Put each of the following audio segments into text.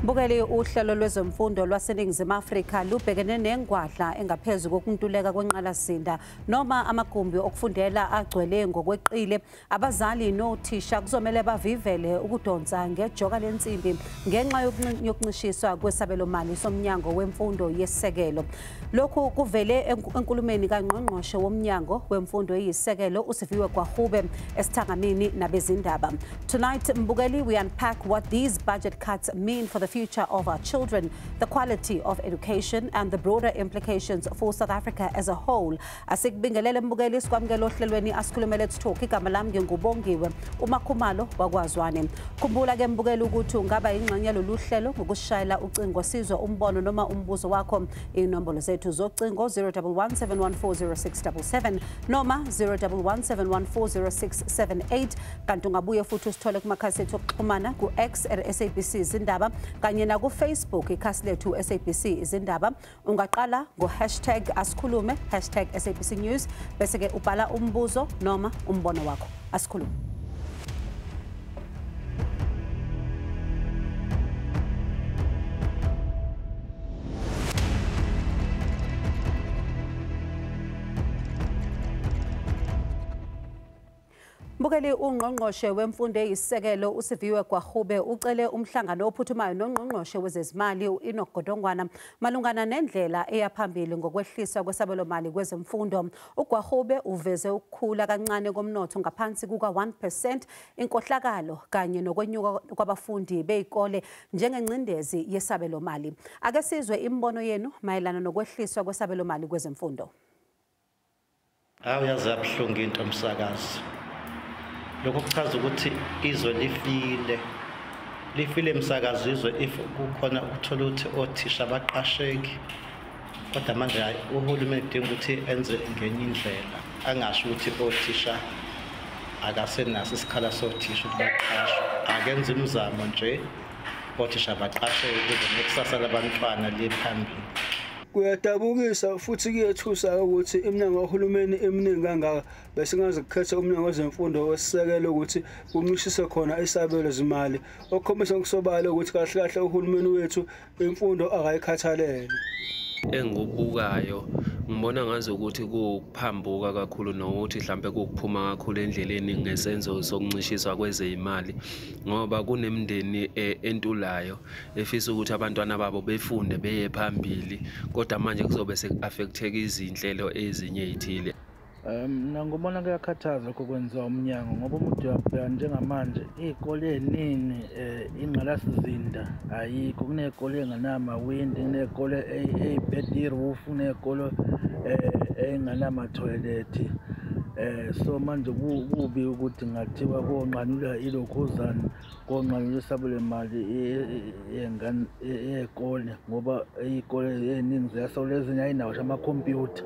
Mbukeli uhlelo lwezemfundo lwaseNingizimu Afrika lubhekene nengwadla engaphezulu kokuntuleka kwenqalasinda noma amagumbi okufundela agcwele ngokweqile. Abazali nothisha kuzomela bavivele ukudonsa ngejoka lensimbi ngenxa yokuncishiswa kwesabelomali somnyango wemfundo yesisekelo. Lokhu kuvele enkulumeni kaNgqongqoshe womnyango wemfundo yesisekelo uSiviwe Gwarube esithangamini nabezindaba. Tonight, Mbukeli, we unpack what these budget cuts mean for the future of our children, the quality of education and the broader implications for South Africa as a whole. Asikubingelele Mbukeli sikwamukela ohlelweni asikhulume Let's Talk. Igama lami ngingubongiwe uMakhumalo wakwaZwane. Khumbula ke Mbukeli ukuthi ungaba ingxenye yalolu hlelo ngokushayela ucingo sizwe umbono noma umbuzo wakho. Inombolo zethu zocingo 011-714-0677 noma 011-714-0678. Kanti ungabuye futhi usithole kumakhasi ethu okuxhumana ku-X @SABC izindaba kanye na ku-Facebook ikhasi lethu SABC izindaba. Ungaqala #asikhulume #SABC News bese ke ubhala umbuzo noma umbono wakho. Asikhulume. Mbukeli ungqongqoshe wemfundo eyisisekelo uSiviwe Gwarube ucele umhlangano ophuthumayo nongqongqoshe wezezimali uEnoch Godongwana malungana nendlela eyaphambili ngokwehliswa kwesabelomali kwezemfundo. uGwarube uveze ukukhula kancane komnotho ngaphansi kuka 1%, inkohlakalo kanye nokwenyuka kwabafundi bezikole njengengcindezi yesabelomali. Ake sizwe imbono yenu mayelana nokwehliswa kwesabelomali kwezemfundo. Uyazi abhlungu into umsakazi. Lokho kuchaza ukuthi izwe lifile emsakazo izwe if kukhona ukuthola ukuthi othisha abaqasheki, kodwa manje uhulumeni udinga ukuthi enze ngenye indlela, angasho ukuthi othisha akasenaso isikhala sothisha ukuthi baqashwe. Akenze imizamo nje othisha abaqasheke ukuze nekusasa labantwana liye phambili. Kuyadabukisa futhi kuyethusa ukuthi iminyango kahulumeni eminingi kangaka bese ngaze kukhetha umnyango wezemfundo wesisekelo ukuthi kuncishiswe khona isabelo zimali, okukhombisa ngokusobala ukuthi kahle kahle uhulumeni wethu imfundo akayikhathalele. Engubukayo ngibona ngaze ukuthi kuphambuka kakhulu nokuthi mhlambe kukuphuma kakhulu endleleni ngesenzo sokuncishiswa kwezeyimali, ngoba kunemndeni entulayo efisa ukuthi abantwana babo befunde beye phambili, kodwa manje kuzobe sekuaffecteka izinhlelo ezinye ezithile. Mina ngibona kuyakhathaza lokho kwenziwa umnyango ngoba umuntu uyabheka njengamanje izikole eziningi ingqalasizinda ayikho, kunezikole enganamawindi, kunezikole ezibhedi roof, kunezikole enganama toilet. So manje kubi ukuthi ngathiwa konqanyulwa ilokhuzana, konqanyulwa isabelomali yengane yezikole ngoba izikole eziningi ziyasola, ezinye ayinawo amakhompyutha.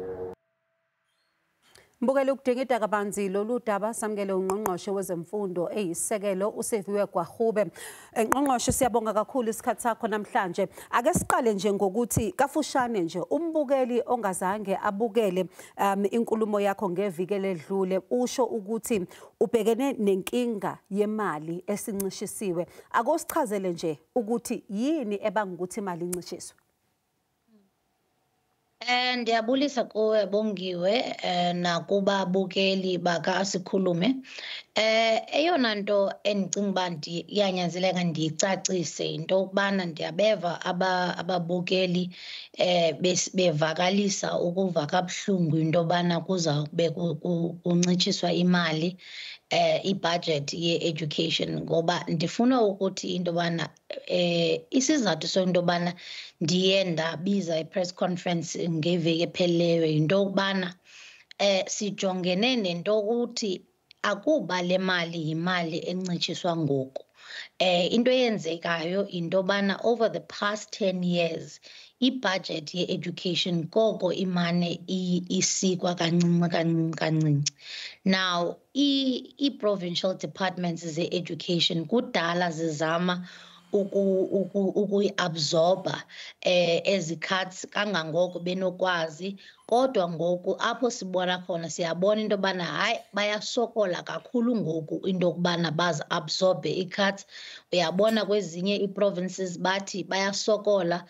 Mbukeli ukudingida kabanzi lolu daba samukele ungqongqoshe wezemfundo eyisisekelo uSiviwe Gwarube. Ngqongqoshe siyabonga kakhulu isikhathi sakho namhlanje. Ake siqale nje ngokuthi kafushane nje umbukeli ongazange abukele inkulumo yakho ngeviki ledlule usho ukuthi ubhekene nenkinga yemali esincishisiwe. Ake usichazele nje ukuthi yini ebanga ukuthi imali incishiswe. Ndiyabulisa kuwe Bongiwe nakubabukeli bakaSikhulume. Eyona nto endicinga uba yanyanzeleka ndiyicacise into yokubana ndiyabeva ababukeli bevakalisa ukuva kabuhlungu into yobana kuzawube kuncitshiswa imali i-budget ye-education, ngoba ndifuna ukuthi into yobana isizathu sento yobana ndiye ndabiza i-press conference ngeveki ephelileyo yinto yokubana sijongene nento ukuthi akuba le mali yimali encitshiswa ngoku. Into eyenzekayo into yobana over the past 10 years i-budget ye-education koko imane isikwa kancinci. Now i-provincial departments ze-education kudala zizama ukuyi-absorba ezi cuts kangangoko benokwazi, kodwa ngoku apho sibona khona siyabona into yobana hayi bayasokola kakhulu ngoku into yokubana bazi-absorbe ii-cuts. Uyabona kwezinye ii-provinces bathi bayasokola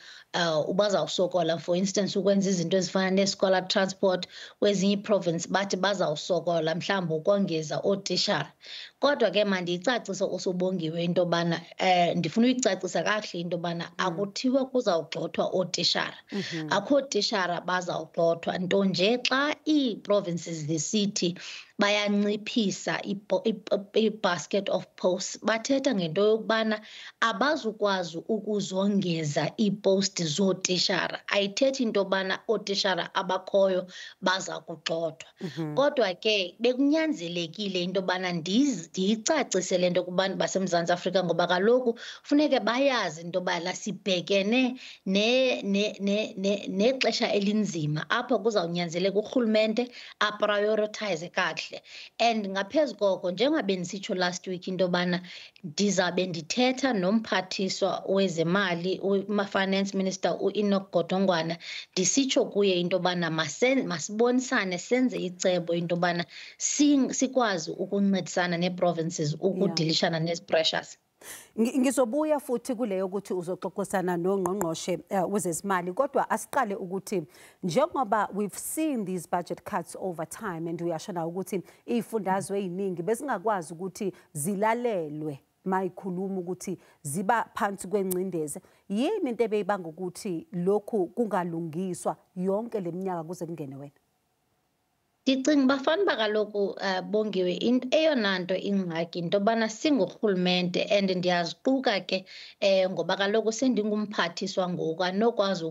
bazawusokola for instance ukwenza izinto ezifana nee-scholar transport. Kwezinye ii-province bathi bazawusokola mhlawumbi ukongeza ootishara. Kodwa ke mandiyicacise uSubongiwe into yobana ndifuna uyicacisa kakuhle into yobana akuthiwa kuzawugxothwa ootishara. Akho ootishara bazawugxothwa, nto nje xa ii-provinces zisithi bayanciphisa i-basket of posts bathetha ngento yokubana abazukwazi ukuzongeza ii-post zootishara. Ayithethi into yobana ootishara abakhoyo baza kugxothwa. Kodwa ke bekunyanzelekile into yobana ndiyicacise le nto kubantu baseMzantsi Afrika ngoba kaloku funeke bayazi into yoba sibhekene nexesha elinzima apho kuzawunyanzeleka urhulumente aprioritize kakuhle. And ngaphezu koko njengoba ndisitsho last week into yobana ndizabe ndithetha nomphathiswa wezemali finance minister uEnoch Godongwana ndisitsho kuye into yobana masibonisane senze icebo into yobana sikwazi ukuncedisana nee-provinces ukudilishana nezi-pressures. Ngizobuya futhi kuleyo ukuthi uzoxoxisana nongqongqoshe wezezimali kodwa asiqale ukuthi njengoba we've seen these budget cuts over time and uyasho na ukuthi izifundazwe eziningi besingakwazi ukuthi zilalelwe mayikhuluma ukuthi ziba phansi kwencindeze. Yini into ebeyibanga ukuthi lokhu kungalungiswa yonke leminyaka kuze kungene wena? Ndicinga bafana bakaloku Bongiwe eyona nto ingxaki into yobana singurhulumente and ndiyaziquka ke ngoba kaloku sendingumphathiswa ngoku anokwazi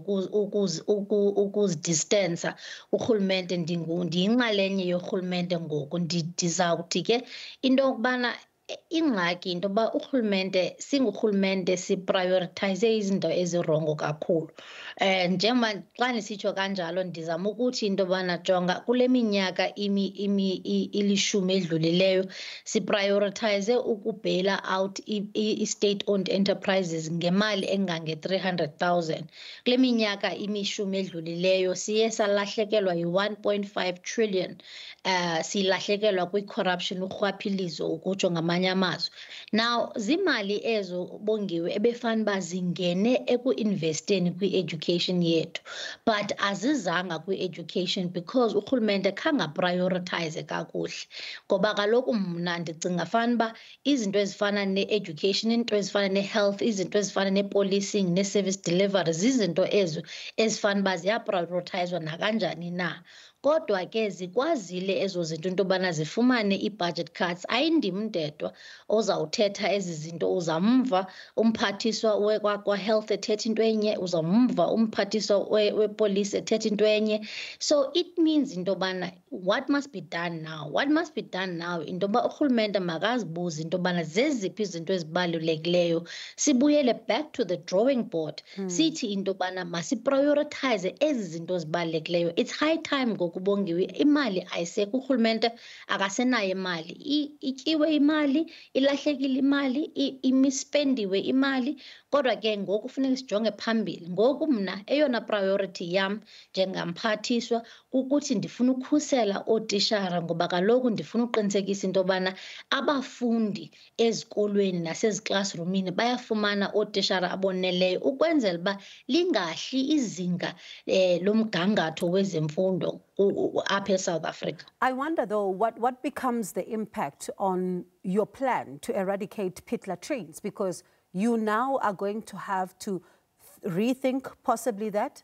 ukuzidistansa urhulumente ndiyinxalenye yorhulumente ngoku ndizawuthi ke into yokubana ingxaki into yoba urhulumente singurhulumente siprioritize izinto ezirongo kakhulu. Njengoba xa ndisitsho kanjalo ndizama ukuthi into yobana jonga kule minyaka ilishumi edlulileyo siprioritize ukubhaila out i-state owned enterprises ngemali engange-300,000. Kule minyaka imishumi edlulileyo siye salahlekelwa yi-1.5 trillion silahlekelwa kwi-corruption urhwaphilizo ukutsho ngamanye amazwi. Now zimali ezo Bongiwe ebefana uba zingene eku-investeni kwi-education yethu but azizanga kwi-education because urhulumente khange aprioritize kakuhle ngoba kaloku mna ndicinga fana uba izinto ezifana ne-education, izinto ezifana ne-health, izinto ezifana ne-policing ne-service delivery zizinto ezo ezifana uba ziyaprioritizwa nakanjani na. Kodwa ke zikwazile ezo zinto into yobana zifumane ii-budget cuts. Ayindim ndedwa ozawuthetha ezi zinto, uzamva umphathiswa kwa-health ethetha into enye, uzamva umphathiswa wepolice ethetha into enye. So it means into yobana what must be done now? What must be done now into yoba urhulumente makazibuze into yobana zeziphi izinto ezibalulekileyo sibuyele back to the drawing board. Sithi into yobana masiprioritize ezi zinto zibalulekileyo. It's high time Bongiwe imali ayisekho urhulumente akasenayo imali ityiwe imali ilahlekile imali imispendiwe imali kodwa ke ngoku kufuneka sijonge phambili. Ngoku mna eyona priority yam njengamphathiswa ukuthi ndifuna ukhusela ootishara ngoba kaloku ndifuna uqinisekisa into yobana abafundi ezikolweni naseziclassroomini bayafumana ootishara aboneleyo ukwenzela uba lingahli izinga lomgangatho wezemfundo apha eSouth Africa. I wonder though what becomes the impact on your plan to eradicate pit latrines, because you now are going to have to rethink possibly that?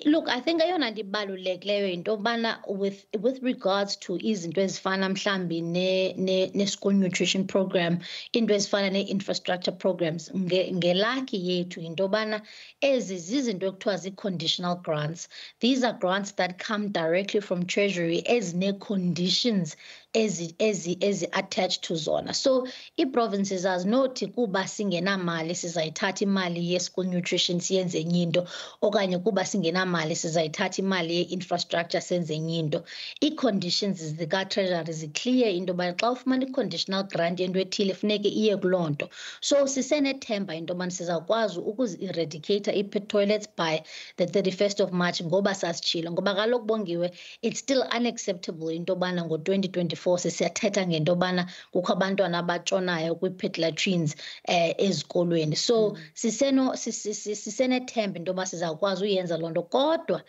Look, I think ayona nto ibalulekileyo into yobana with regards to izinto ezifana mhlambi ne-school nutrition program, into ezifana ne-infrastructure programs ngelakhi yethu into yobana ezi zizinto ekuthiwa zii-conditional grants. These are grants that come directly from Treasury ezine-conditions ezi-attached to zona. So ii-provinces azinothi kuba singenamali sizayithatha imali ye-school nutrition siyenze enye into okanye kuba singenamali sizayithatha imali ye-infrastructure senze enye into. Ii-conditions zika-treasury ziclear into yobana xa ufumana i-conditional grant yento ethile funeke iye kuloo nto. So sisenethemba into yobana sizawukwazi ukuzi-eradicate ii-toilets by the 31st of March ngoba sasitshilo ngoba kaloku bongiwe it's still unacceptable into yobana ngo-2024 sisiyathetha ngento yobana kukho abantwana abatshonayo kwii-pit latrines ezikolweni. So sisenethemba into yoba sizawukwazi uyenza loo nto kodwa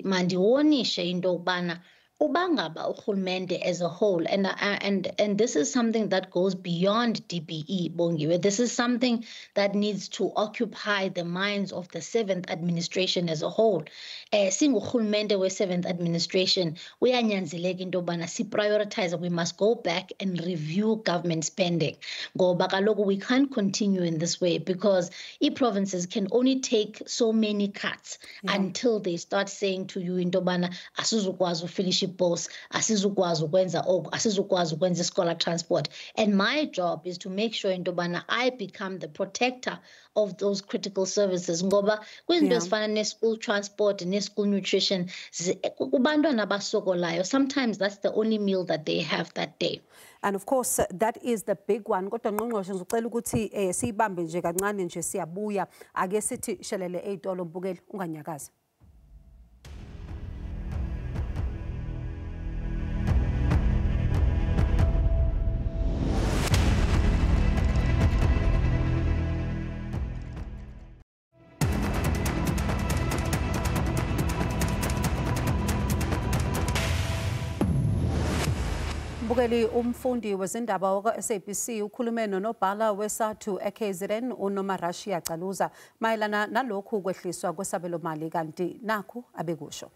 mandiwonishe into yokubana uba ngaba urhulumente as a whole and this is something that goes beyond DBE bongiwe. This is something that needs to occupy the minds of the 7th administration as a whole. Singurhulumente we-7th administration uyanyanzeleka into yobana si-prioritize. We must go back and review government spending ngoba kaloku we can't continue in this way because ii-provinces can only take so many cuts until they start saying to you into yobana asizukwazi ufinish boss, asizukwazi ukwenza oku, asizukwazi ukwenza i-scholar transport. And my job is to make sure into yobana I become the protector of those critical services ngoba kwizinto ezifana ne-school transport ne-school nutrition kubantwana abasokolayo, sometimes that's the only meal that they have that day. And of course that is the big one. Kodwa ngqongqoshe ngicela ukuthi siyibambe nje kancane nje siyabuya ake sithi shelele ey'tolo mbukeli unganyakazi. Mbukeli umfundi wezindaba wakwa-SABC ukhulume nonobhala wesathu eKZN uNomarashia Caluza mayelana nalokhu kwehliswa kwesabelomali kanti nakhu abekusho.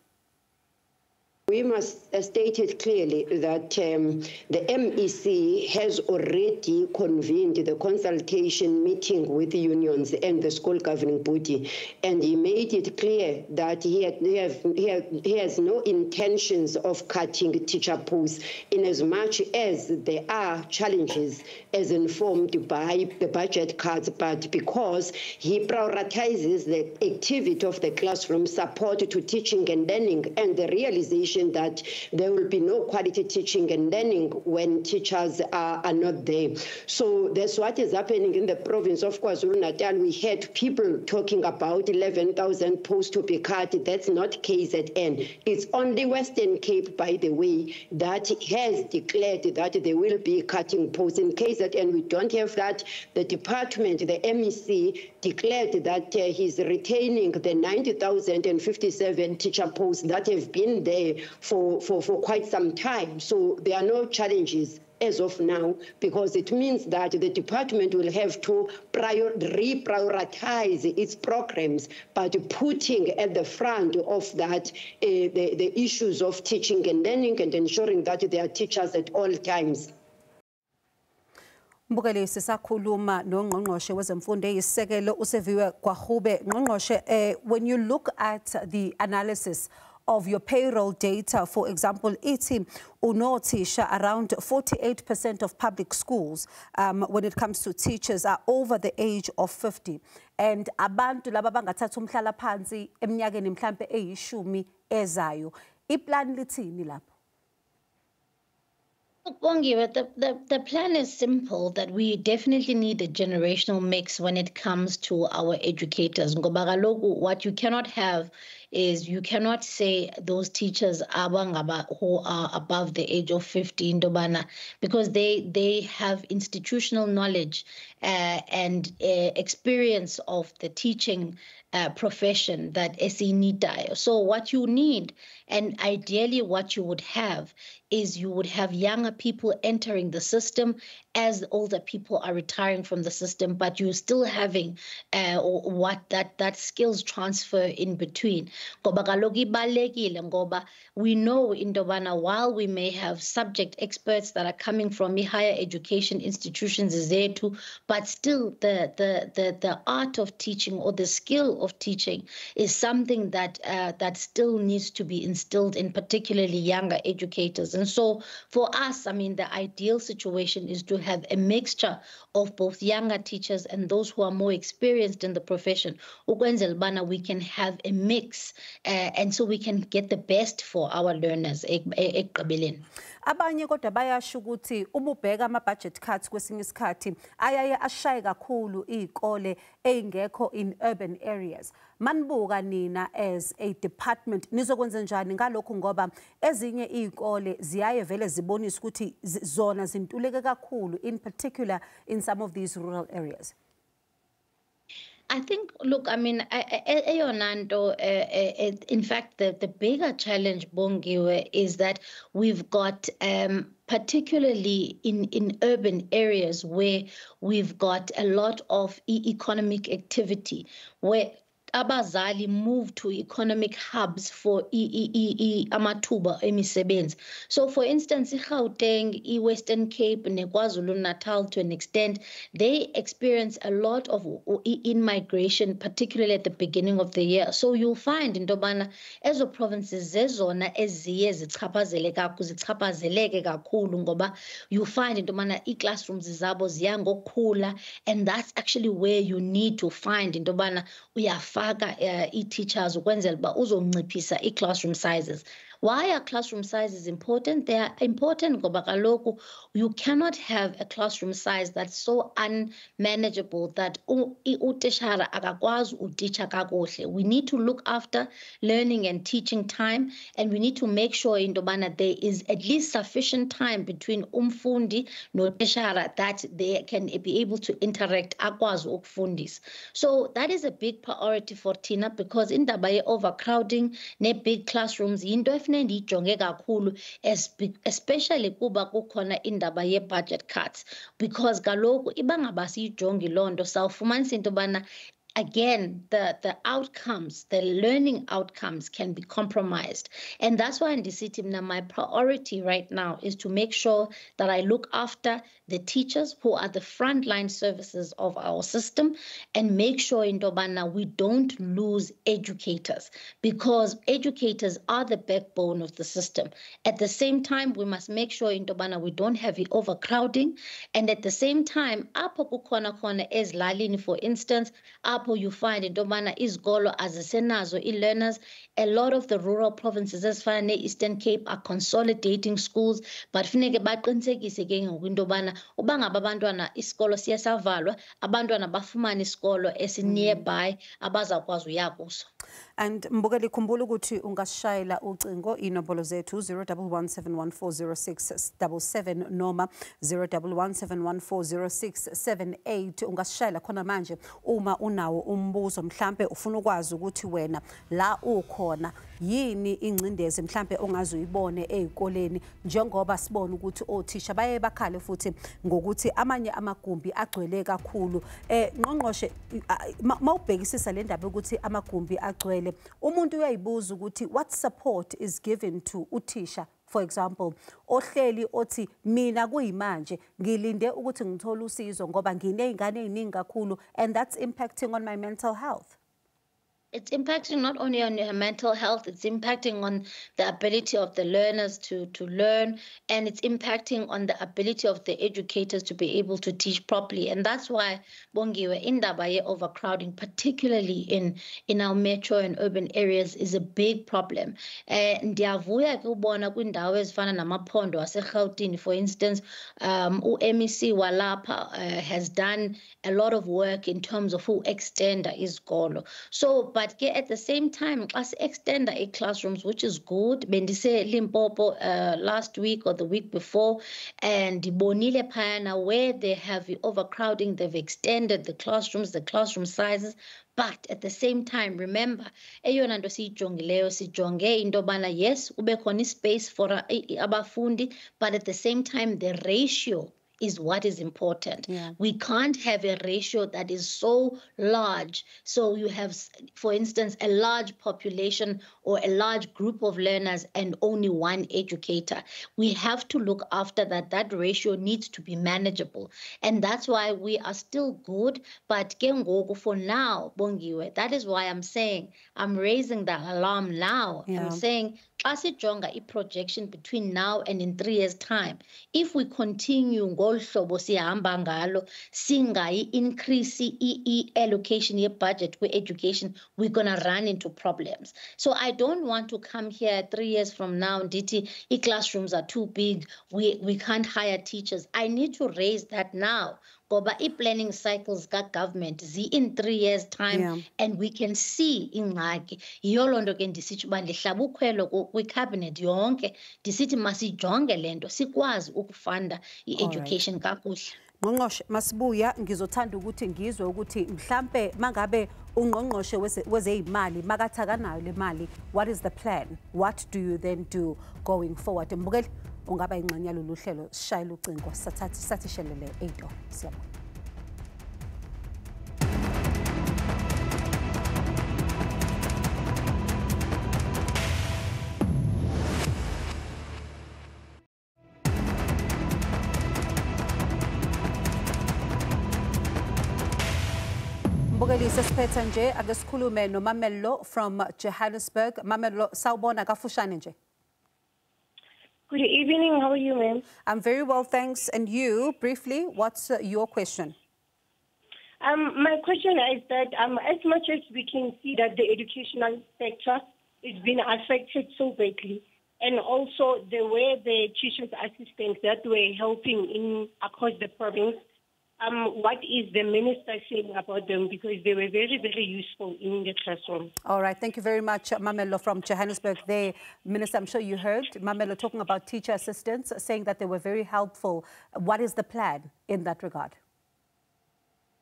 We must state it clearly that the MEC has already convened the consultation meeting with the unions and the school governing body, and he made it clear that he has no intentions of cutting teacher posts in as much as there are challenges as informed by the budget cuts, but because he prioritizes the activity of the classroom, support to teaching and learning, and the realization that there will be no quality teaching and learning when teachers are not there. So that's what is happening in the province of KwaZulu-Natal. We had people talking about 11,000 posts to be cut. That's not KZN. It's only Western Cape, by the way, that has declared that they will be cutting posts. In KZN, we don't have that. The department, the MEC, declared that he's retaining the 90,057 teacher posts that have been there for quite some time. So there are no challenges as of now, because it means that the department will have to reprioritize its programs, but putting at the front of that the issues of teaching and learning and ensuring that there are teachers at all times. Mbukeli sisakhuluma nongqongqoshe wezemfundo eyisisekelo uSeviwe Gwagube. Ngqongqoshe, when you look at the analysis of your payroll data, for example, ithi unothisha around 48% of public schools when it comes to teachers are over the age of 50, and abantu laba bangathatha umhlala phansi eminyakeni mhlambe eyishumi ezayo. Iplan lithini lapho? Bongiwe, the plan is simple, that we definitely need a generational mix when it comes to our educators. Ngoba kaloku what you cannot have is you cannot say those teachers who are above the age of 50 in Dobana, because they have institutional knowledge and experience of the teaching profession that SENITA. So what you need, and ideally what you would have, is you would have younger people entering the system as older people are retiring from the system, but you're still having that skills transfer in between. ngoba kaloku ibalekile ngoba we know into yobana while we may have subject experts that are coming from higher education institutions zethu, but still the art of teaching or the skill of teaching is something that that still needs to be instilled in particularly younger educators. And so for us, I mean, the ideal situation is to have a mixture of both younger teachers and those who are more experienced in the profession. Ukwenzela ubana we can have a mix and so we can get the best for our learners ekugqibeleni. Abanye kodwa bayasho ukuthi uma ubheka ama-budget cuts kwesinye isikhathi ayaye ashaye kakhulu iy'kole ey'ngekho in urban areas. Manibuka nina as a department nizokwenza njani ngalokhu ngoba ezinye iy'kole ziyaye vele zibonise ukuthi zona zintuleke kakhulu, in particular in some of these rural areas? I think, look, I mean, in fact, the bigger challenge, Bongiwe, is that we've got, particularly in urban areas where we've got a lot of economic activity, where abazali move to economic hubs for amathuba emisebenzi. So for instance, iGauteng, Western Cape, KwaZulu-Natal to an extent, they experience a lot of in-migration, particularly at the beginning of the year. So you'll find into yobana ezo provinces zezona eziye zichaphazeleke kakhulu ngoba you find into yobana i-classrooms zabo ziya ngokukhula, and that's actually where you need to find into yobana uyafaka i-teachers ukwenzela uba uzonciphisa i-classroom sizes. Why are classroom sizes important? They are important ngoba kaloku you cannot have a classroom size that's so unmanageable that utishara akakwazi uticha kakuhle. We need to look after learning and teaching time, and we need to make sure into yobana there is at least sufficient time between umfundi no tishara that they can be able to interact akwazi ukufundisa. So that is a big priority for Tina, because indaba ye-overcrowding ne-big classrooms yinto ijonge kakhulu, especially kuba kukhona indaba ye-budget cuts, because kaloku ibangaba siyijongi loo nto sawufumanisa into yobana again, the outcomes, the learning outcomes can be compromised. And that's why in the city, my priority right now is to make sure that I look after the teachers who are the frontline services of our system, and make sure in Dobana we don't lose educators, because educators are the backbone of the system. At the same time, we must make sure in Dobana we don't have overcrowding. And at the same time, apo kukhona khona ezilalini, for instance, you find in Dobana izikolo azisenazo learners. A lot of the rural provinces ezifana ne-Eastern Cape are consolidating schools, but funeke baqinisekise ke ngoku into yobana uba ngaba abantwana isikolo siyasavalwa, abantwana bafumane isikolo esi-nearby abazakwazi uya kuso. And Mbukeli, khumbula ukuthi ungashayela ucingo inombolo zethu 0117140677 noma 0117140678. Ungashayela khona manje uma unawo umbuzo, mhlambe ufuna ukwazi ukuthi wena la ukhona yini ingcindezi mhlambe ongazuyibone ezikoleni, njengoba sibona ukuthi othisha baye bakhale futhi ngokuthi amanye amagumbi agcwele kakhulu. Ngqongqoshe mawubhekisisa le ndaba ukuthi amagumbi agcwele, umuntu uyayibuza ukuthi what support is given to uthisha, for example, ohleli othi mina kuyimanje ngilinde ukuthi ngithole usizo ngoba nginezingane eziningi kakhulu, and that's impacting on my mental health. It's impacting not only on your mental health, it's impacting on the ability of the learners to learn, and it's impacting on the ability of the educators to be able to teach properly. And that's why Bongiwe, indaba ye overcrowding, particularly in our metro and urban areas, is a big problem. Ndiyavuya ke ubona kwindawo ezifana namaphondo aseGauteng, for instance, u-MEC walapha has done a lot of work in terms of who extender izikolo. So but at the same time, class extender classrooms, which is good. Bendise Limpopo last week or the week before, and Bonile Payana, where they have overcrowding, they've extended the classrooms, the classroom sizes. But at the same time, remember, eyona nto siyijongileyo sijonge into yobana yes, ube khona space for abafundi, but at the same time, the ratio is what is important. Yeah. We can't have a ratio that is so large. So you have, for instance, a large population or a large group of learners and only one educator. We have to look after that. That ratio needs to be manageable. And that's why we are still good. But for now, Bongiwe, that is why I'm saying, I'm raising the alarm now. Yeah. I'm saying, jonga i-projection between now and in 3 years' time. If we continue ngolu hlobo sihamba ngalo, singayi increase allocation ye-budget kwi-education, we're going to run into problems. So I don't want to come here 3 years from now, Nditi, classrooms are too big, we can't hire teachers. I need to raise that now. Goba planning cycles ka government in 3 years' time, Yeah. and we can see ingxaki. Yolondo ke ndisithi uba ndihlaba ukhwelo kwi-cabinet yonke ndisithi masijonge lento sikwazi ukufunda i-education kakuhle. Ngqongqoshe masibuya ngizothanda ukuthi ngizwe ukuthi mhlambe mangabe ungqongqoshe wezeyimali makathakanayo le mali, what is the plan? What do you then do going forward? Mbukeli ungaba ingxenye yalolu hlelo, sishayela ucingo sathi shelele 8 siyabona. Mbukeli sesiphethe nje ake sikhulume noMamello from Johannesburg. Mamello sawubona kafushane nje. Good evening. How are you, ma'am? I'm very well, thanks. And you, briefly, what's your question? My question is that as much as we can see that the educational sector is being affected so badly, and also the way the teachers' assistants that were helping across the province, what is the minister saying about them? Because they were very, very useful in the classroom. All right. Thank you very much, Mamello from Johannesburg. There, Minister, I'm sure you heard Mamello talking about teacher assistants, saying that they were very helpful. What is the plan in that regard?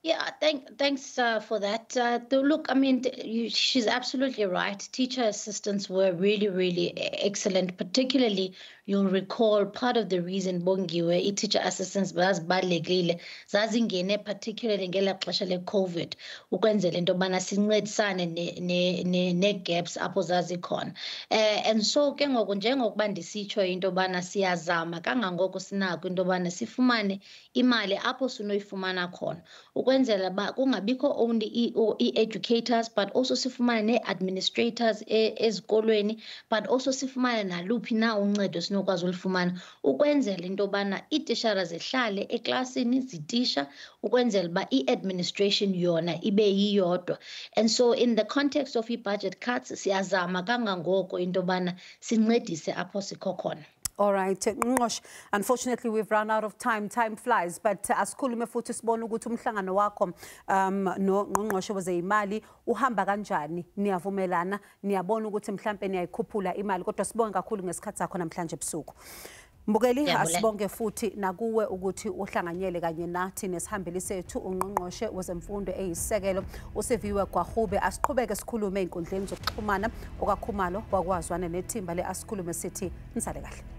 Yeah, thanks for that. Look, I mean, she's absolutely right. Teacher assistants were really, really excellent. Particularly, you'll recall part of the reason Bongiwe teacher assistants bazibalekile zazingene particularly ngela xesha le-COVID ukwenzela into yobana sincedisane ne-gaps apho zazikhona. And so ke ngoku njengokuba ndisitsho into yobana siyazama kangangoko sinako into yobana sifumane imali apho sinoyifumana khona ukwenzela ba kungabikho only i-educators but also sifumane ne-administrators ezikolweni but also sifumane naluphi na uncedo sinokwazi ulifumana ukwenzela into yobana iitishara zihlale eklasini zitisha ukwenzela uba i-administration yona ibe yiyodwa. And so in the context of i-budget cuts siyazama kangangoko into yobana sincedise apho sikho khona. All right, Ngqongqoshe, unfortunately we've run out of time. Time flies, but asikhulume futhi sibone ukuthi umhlangano wakho noNgqongqoshe wezeyimali uhamba kanjani. Niyavumelana, niyabona ukuthi mhlambe niyayikhuphula imali kodwa sibonge kakhulu ngesikhathi sakho namhlanje ebusuku. Mbukeli asibonge futhi nakuwe ukuthi uhlanganyele kanye nathi nesihambeli sethu uNgqongqoshe wezemfundo eyisekelo uSiviwe Gwarube. Asiqhubeke sikhulume einkundleni zokuxhumana okakhumalo kwakwazwana nethimba leasikhulume sithi nisale kahle.